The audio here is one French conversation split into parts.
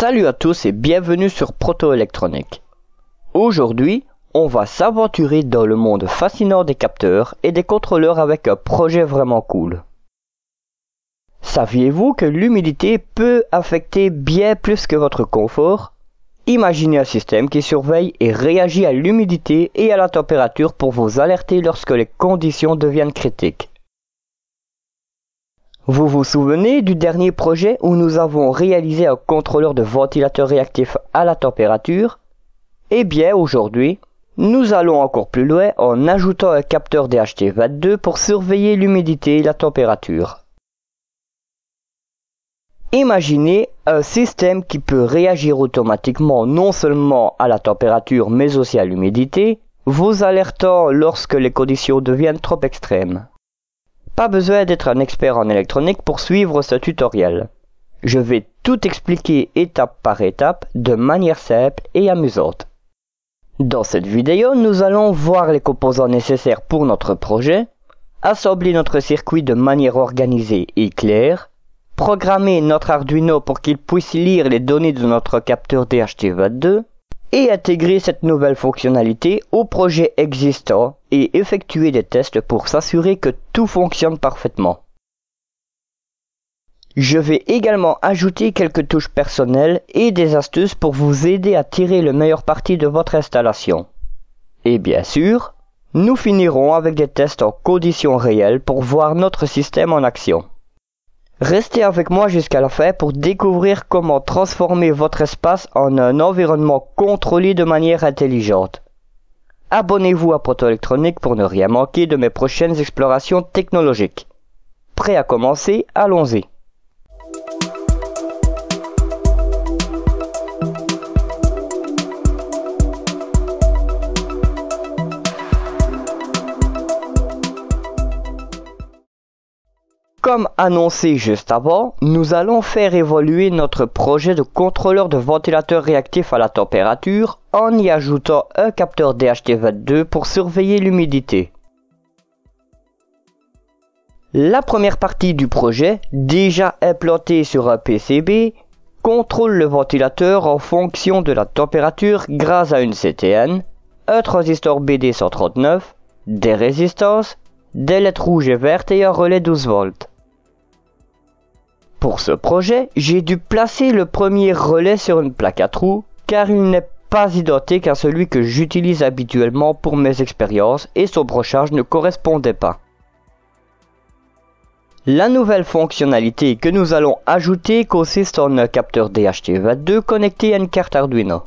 Salut à tous et bienvenue sur Proto-Électronique. Aujourd'hui, on va s'aventurer dans le monde fascinant des capteurs et des contrôleurs avec un projet vraiment cool. Saviez-vous que l'humidité peut affecter bien plus que votre confort? Imaginez un système qui surveille et réagit à l'humidité et à la température pour vous alerter lorsque les conditions deviennent critiques. Vous vous souvenez du dernier projet où nous avons réalisé un contrôleur de ventilateur réactif à la température? Eh bien, aujourd'hui, nous allons encore plus loin en ajoutant un capteur DHT22 pour surveiller l'humidité et la température. Imaginez un système qui peut réagir automatiquement non seulement à la température mais aussi à l'humidité, vous alertant lorsque les conditions deviennent trop extrêmes. Pas besoin d'être un expert en électronique pour suivre ce tutoriel. Je vais tout expliquer étape par étape de manière simple et amusante. Dans cette vidéo, nous allons voir les composants nécessaires pour notre projet, assembler notre circuit de manière organisée et claire, programmer notre Arduino pour qu'il puisse lire les données de notre capteur DHT22 et intégrer cette nouvelle fonctionnalité au projet existant et effectuer des tests pour s'assurer que tout fonctionne parfaitement. Je vais également ajouter quelques touches personnelles et des astuces pour vous aider à tirer le meilleur parti de votre installation. Et bien sûr, nous finirons avec des tests en conditions réelles pour voir notre système en action. Restez avec moi jusqu'à la fin pour découvrir comment transformer votre espace en un environnement contrôlé de manière intelligente. Abonnez-vous à Proto-Électronique pour ne rien manquer de mes prochaines explorations technologiques. Prêt à commencer? Allons-y. Comme annoncé juste avant, nous allons faire évoluer notre projet de contrôleur de ventilateur réactif à la température en y ajoutant un capteur DHT22 pour surveiller l'humidité. La première partie du projet, déjà implantée sur un PCB, contrôle le ventilateur en fonction de la température grâce à une CTN, un transistor BD139, des résistances, des lettres rouges et vertes et un relais 12 volts. Pour ce projet, j'ai dû placer le premier relais sur une plaque à trous car il n'est pas identique à celui que j'utilise habituellement pour mes expériences et son brochage ne correspondait pas. La nouvelle fonctionnalité que nous allons ajouter consiste en un capteur DHT22 connecté à une carte Arduino.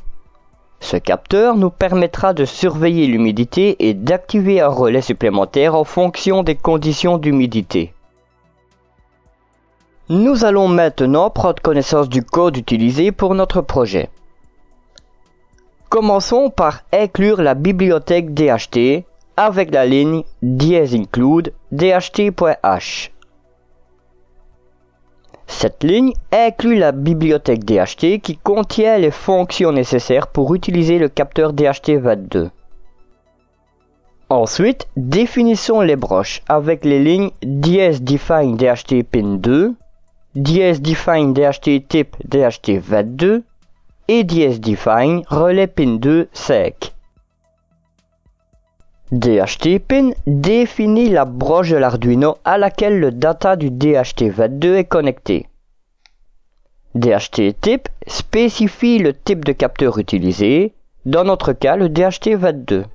Ce capteur nous permettra de surveiller l'humidité et d'activer un relais supplémentaire en fonction des conditions d'humidité. Nous allons maintenant prendre connaissance du code utilisé pour notre projet. Commençons par inclure la bibliothèque DHT avec la ligne --include dht.h. Cette ligne inclut la bibliothèque DHT qui contient les fonctions nécessaires pour utiliser le capteur DHT22. Ensuite, définissons les broches avec les lignes --define DHT pin 2, --define DHT type DHT22 et --define relais pin 2 5. DHT pin définit la broche de l'Arduino à laquelle le data du DHT22 est connecté. DHT type spécifie le type de capteur utilisé, dans notre cas le DHT22.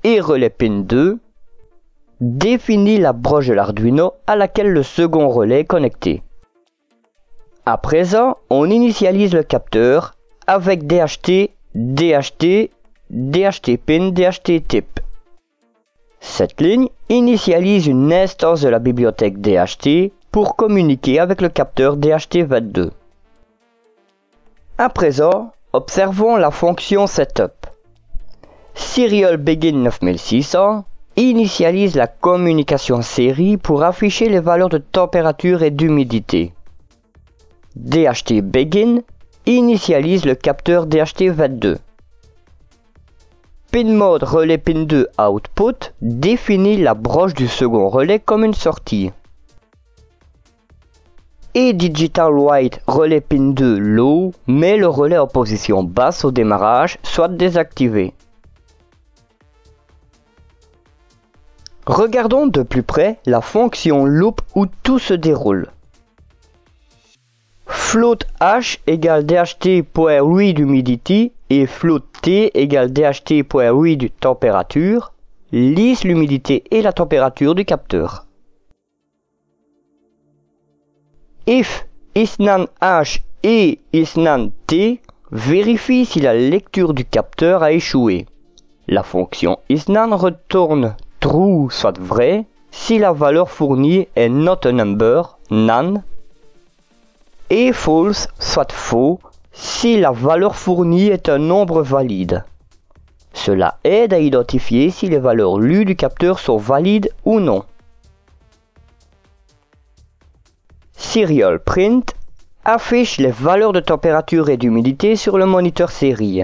Et relais pin 2 définit la broche de l'Arduino à laquelle le second relais est connecté. À présent, on initialise le capteur avec DHT, DHT, DHT pin, DHT type. Cette ligne initialise une instance de la bibliothèque DHT pour communiquer avec le capteur DHT22. À présent, observons la fonction setup. Serial Begin 9600 initialise la communication série pour afficher les valeurs de température et d'humidité. DHT Begin initialise le capteur DHT22. Pin mode relais pin 2 output définit la broche du second relais comme une sortie. et Digital Write relais pin 2 low met le relais en position basse au démarrage, soit désactivé. Regardons de plus près la fonction loop où tout se déroule. Float h égale dht.read humidity et float t égale dht.read température lisse l'humidité et la température du capteur. If isNaN h et isNaN t vérifie si la lecture du capteur a échoué. La fonction isNaN retourne true soit vrai si la valeur fournie est not a number, nan, et false soit faux si la valeur fournie est un nombre valide. Cela aide à identifier si les valeurs lues du capteur sont valides ou non. Serial print affiche les valeurs de température et d'humidité sur le moniteur série.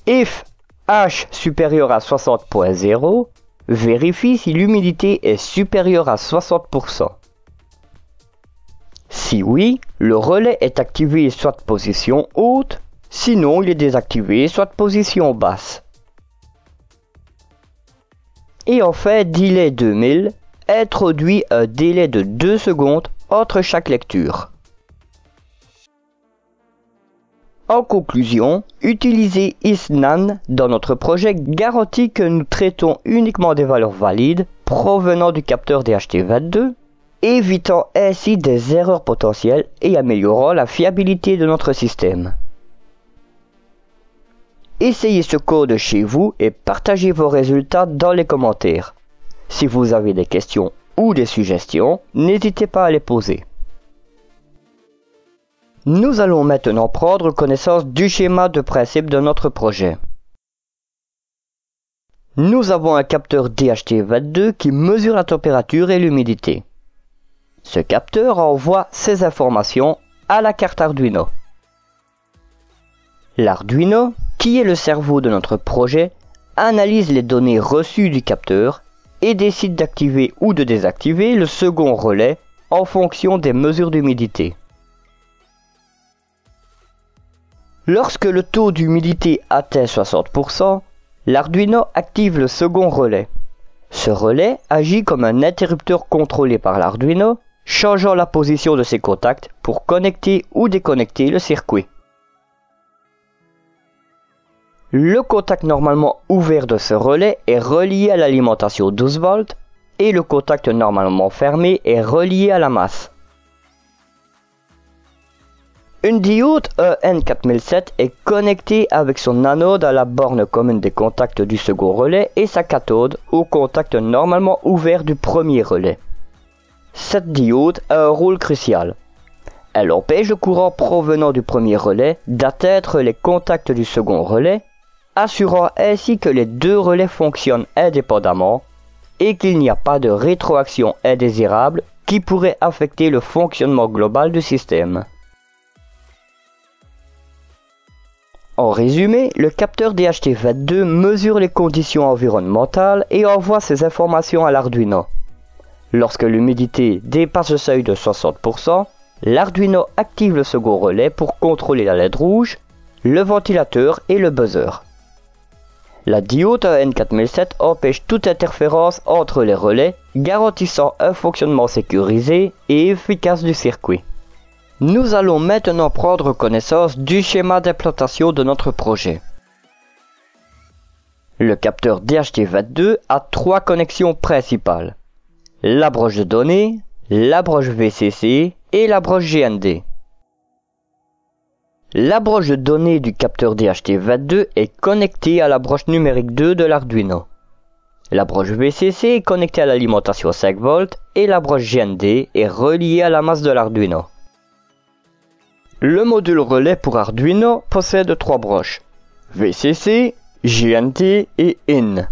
If h supérieur à 60.0 vérifie si l'humidité est supérieure à 60%. Si oui, le relais est activé soit position haute, sinon il est désactivé soit position basse. Et enfin, delay 2000 introduit un délai de 2 secondes entre chaque lecture. En conclusion, utiliser isNaN dans notre projet garantit que nous traitons uniquement des valeurs valides provenant du capteur DHT22, évitant ainsi des erreurs potentielles et améliorant la fiabilité de notre système. Essayez ce code chez vous et partagez vos résultats dans les commentaires. Si vous avez des questions ou des suggestions, n'hésitez pas à les poser. Nous allons maintenant prendre connaissance du schéma de principe de notre projet. Nous avons un capteur DHT22 qui mesure la température et l'humidité. Ce capteur envoie ces informations à la carte Arduino. L'Arduino, qui est le cerveau de notre projet, analyse les données reçues du capteur et décide d'activer ou de désactiver le second relais en fonction des mesures d'humidité. Lorsque le taux d'humidité atteint 60%, l'Arduino active le second relais. Ce relais agit comme un interrupteur contrôlé par l'Arduino, changeant la position de ses contacts pour connecter ou déconnecter le circuit. Le contact normalement ouvert de ce relais est relié à l'alimentation 12 volts et le contact normalement fermé est relié à la masse. Une diode EN4007 est connectée avec son anode à la borne commune des contacts du second relais et sa cathode au contact normalement ouvert du premier relais. Cette diode a un rôle crucial. Elle empêche le courant provenant du premier relais d'atteindre les contacts du second relais, assurant ainsi que les deux relais fonctionnent indépendamment et qu'il n'y a pas de rétroaction indésirable qui pourrait affecter le fonctionnement global du système. En résumé, le capteur DHT22 mesure les conditions environnementales et envoie ces informations à l'Arduino. Lorsque l'humidité dépasse le seuil de 60%, l'Arduino active le second relais pour contrôler la LED rouge, le ventilateur et le buzzer. La diode EN4007 empêche toute interférence entre les relais, garantissant un fonctionnement sécurisé et efficace du circuit. Nous allons maintenant prendre connaissance du schéma d'implantation de notre projet. Le capteur DHT22 a trois connexions principales: la broche de données, la broche VCC et la broche GND. La broche de données du capteur DHT22 est connectée à la broche numérique 2 de l'Arduino. La broche VCC est connectée à l'alimentation 5 volts et la broche GND est reliée à la masse de l'Arduino. Le module relais pour Arduino possède trois broches: VCC, GND et IN.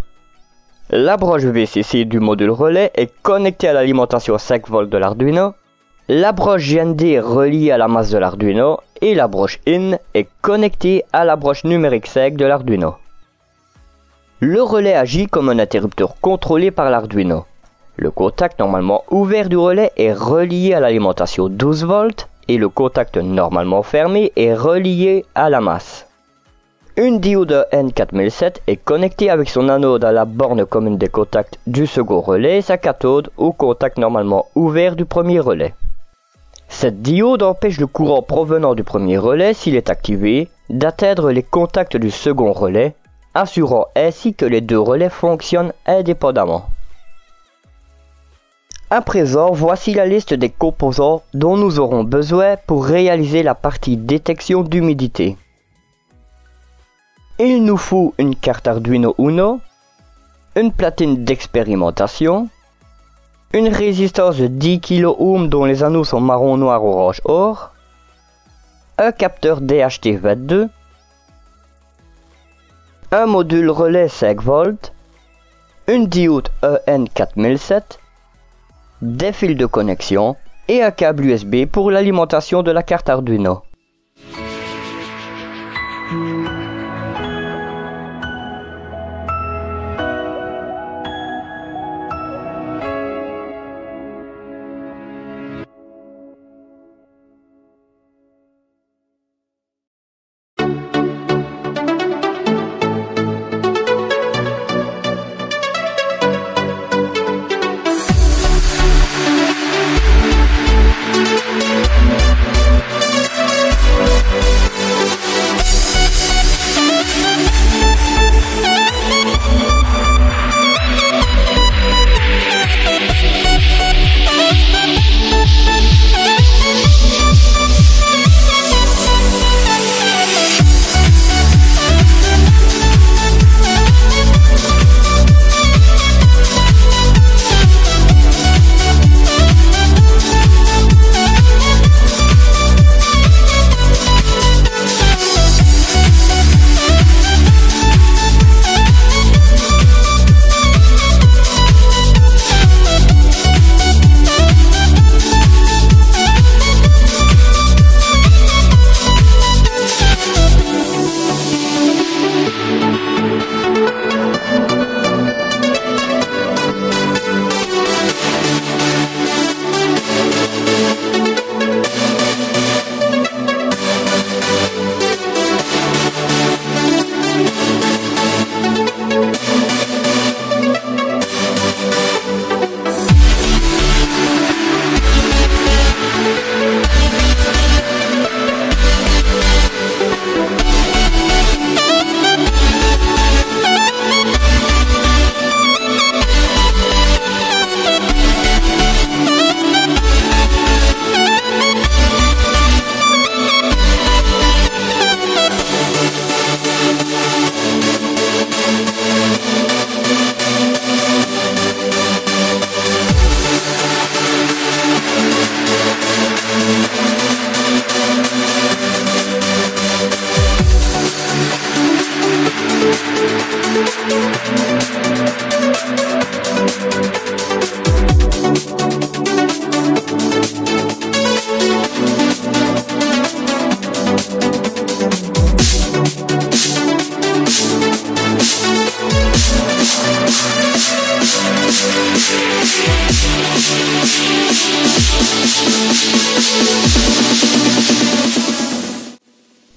La broche VCC du module relais est connectée à l'alimentation 5 volts de l'Arduino. La broche GND est reliée à la masse de l'Arduino et la broche IN est connectée à la broche numérique 5 de l'Arduino. Le relais agit comme un interrupteur contrôlé par l'Arduino. Le contact normalement ouvert du relais est relié à l'alimentation 12 volts et le contact normalement fermé est relié à la masse. Une diode N4007 est connectée avec son anode à la borne commune des contacts du second relais et sa cathode au contact normalement ouvert du premier relais. Cette diode empêche le courant provenant du premier relais, s'il est activé, d'atteindre les contacts du second relais, assurant ainsi que les deux relais fonctionnent indépendamment. À présent, voici la liste des composants dont nous aurons besoin pour réaliser la partie détection d'humidité. Il nous faut une carte Arduino Uno, une platine d'expérimentation, une résistance de 10 kΩ dont les anneaux sont marron, noir, orange, or, un capteur DHT22, un module relais 5 volts, une diode EN4007, des fils de connexion et un câble USB pour l'alimentation de la carte Arduino.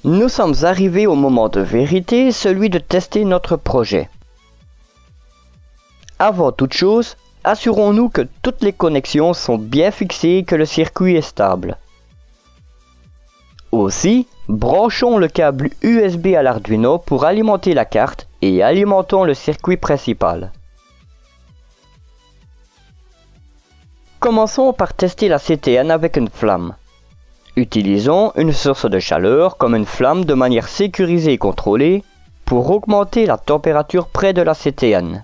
Nous sommes arrivés au moment de vérité, celui de tester notre projet. Avant toute chose, assurons-nous que toutes les connexions sont bien fixées et que le circuit est stable. Aussi, branchons le câble USB à l'Arduino pour alimenter la carte et alimentons le circuit principal. Commençons par tester la CTN avec une flamme. Utilisons une source de chaleur comme une flamme de manière sécurisée et contrôlée pour augmenter la température près de la CTN.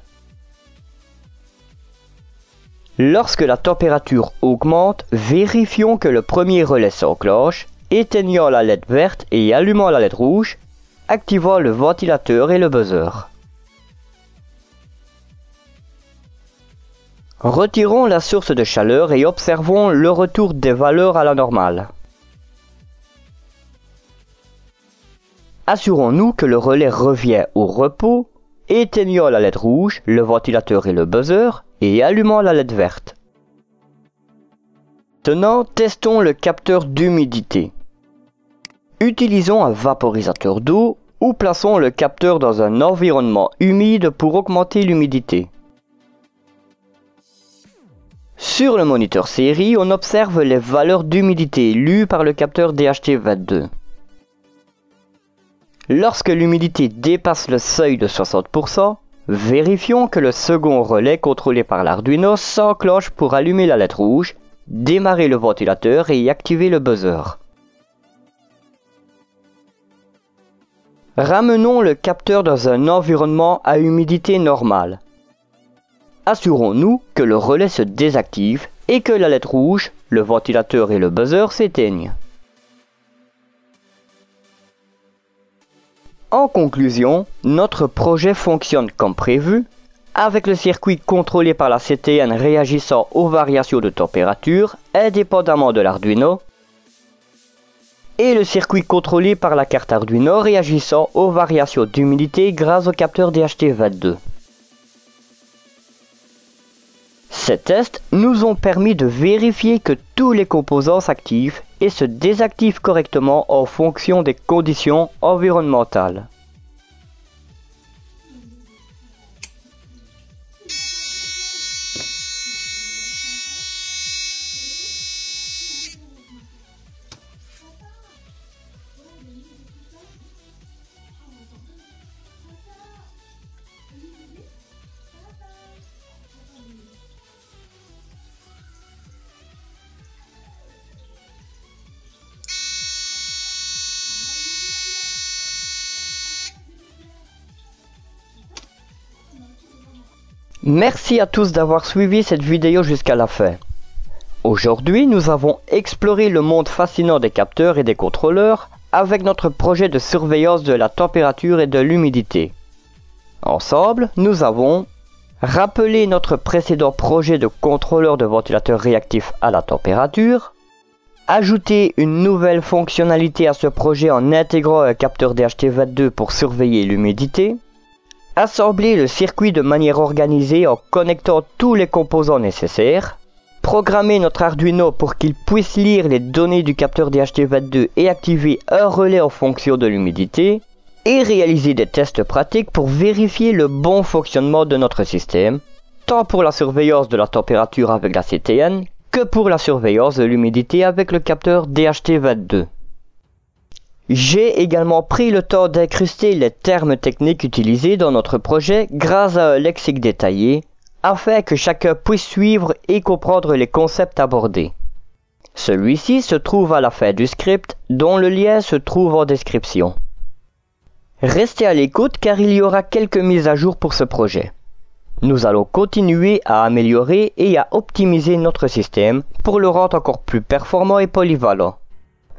Lorsque la température augmente, vérifions que le premier relais s'enclenche, éteignant la LED verte et allumant la LED rouge, activant le ventilateur et le buzzer. Retirons la source de chaleur et observons le retour des valeurs à la normale. Assurons-nous que le relais revient au repos, éteignant la LED rouge, le ventilateur et le buzzer, et allumant la LED verte. Maintenant, testons le capteur d'humidité. Utilisons un vaporisateur d'eau ou plaçons le capteur dans un environnement humide pour augmenter l'humidité. Sur le moniteur série, on observe les valeurs d'humidité lues par le capteur DHT22. Lorsque l'humidité dépasse le seuil de 60%, vérifions que le second relais contrôlé par l'Arduino s'enclenche pour allumer la LED rouge, démarrer le ventilateur et y activer le buzzer. Ramenons le capteur dans un environnement à humidité normale. Assurons-nous que le relais se désactive et que la LED rouge, le ventilateur et le buzzer s'éteignent. En conclusion, notre projet fonctionne comme prévu, avec le circuit contrôlé par la CTN réagissant aux variations de température indépendamment de l'Arduino, et le circuit contrôlé par la carte Arduino réagissant aux variations d'humidité grâce au capteur DHT22. Ces tests nous ont permis de vérifier que tous les composants s'activent et se désactivent correctement en fonction des conditions environnementales. Merci à tous d'avoir suivi cette vidéo jusqu'à la fin. Aujourd'hui, nous avons exploré le monde fascinant des capteurs et des contrôleurs avec notre projet de surveillance de la température et de l'humidité. Ensemble, nous avons rappelé notre précédent projet de contrôleur de ventilateur réactif à la température, ajouté une nouvelle fonctionnalité à ce projet en intégrant un capteur DHT22 pour surveiller l'humidité, assembler le circuit de manière organisée en connectant tous les composants nécessaires, programmer notre Arduino pour qu'il puisse lire les données du capteur DHT22 et activer un relais en fonction de l'humidité, et réaliser des tests pratiques pour vérifier le bon fonctionnement de notre système, tant pour la surveillance de la température avec la CTN que pour la surveillance de l'humidité avec le capteur DHT22. J'ai également pris le temps d'incruster les termes techniques utilisés dans notre projet grâce à un lexique détaillé, afin que chacun puisse suivre et comprendre les concepts abordés. Celui-ci se trouve à la fin du script, dont le lien se trouve en description. Restez à l'écoute car il y aura quelques mises à jour pour ce projet. Nous allons continuer à améliorer et à optimiser notre système pour le rendre encore plus performant et polyvalent.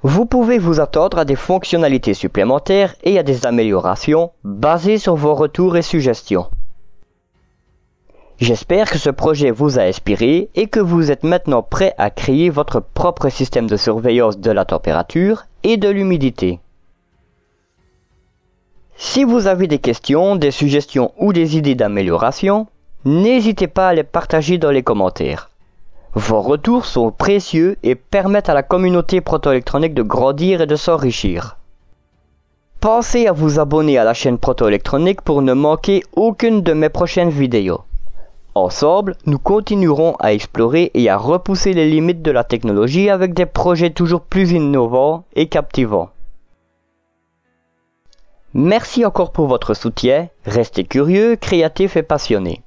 Vous pouvez vous attendre à des fonctionnalités supplémentaires et à des améliorations basées sur vos retours et suggestions. J'espère que ce projet vous a inspiré et que vous êtes maintenant prêt à créer votre propre système de surveillance de la température et de l'humidité. Si vous avez des questions, des suggestions ou des idées d'amélioration, n'hésitez pas à les partager dans les commentaires. Vos retours sont précieux et permettent à la communauté proto-électronique de grandir et de s'enrichir. Pensez à vous abonner à la chaîne proto-électronique pour ne manquer aucune de mes prochaines vidéos. Ensemble, nous continuerons à explorer et à repousser les limites de la technologie avec des projets toujours plus innovants et captivants. Merci encore pour votre soutien, restez curieux, créatifs et passionnés.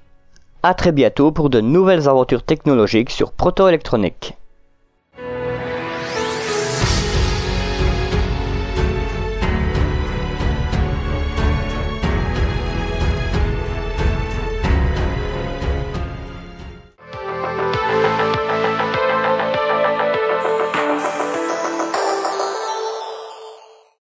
À très bientôt pour de nouvelles aventures technologiques sur Proto Électronique.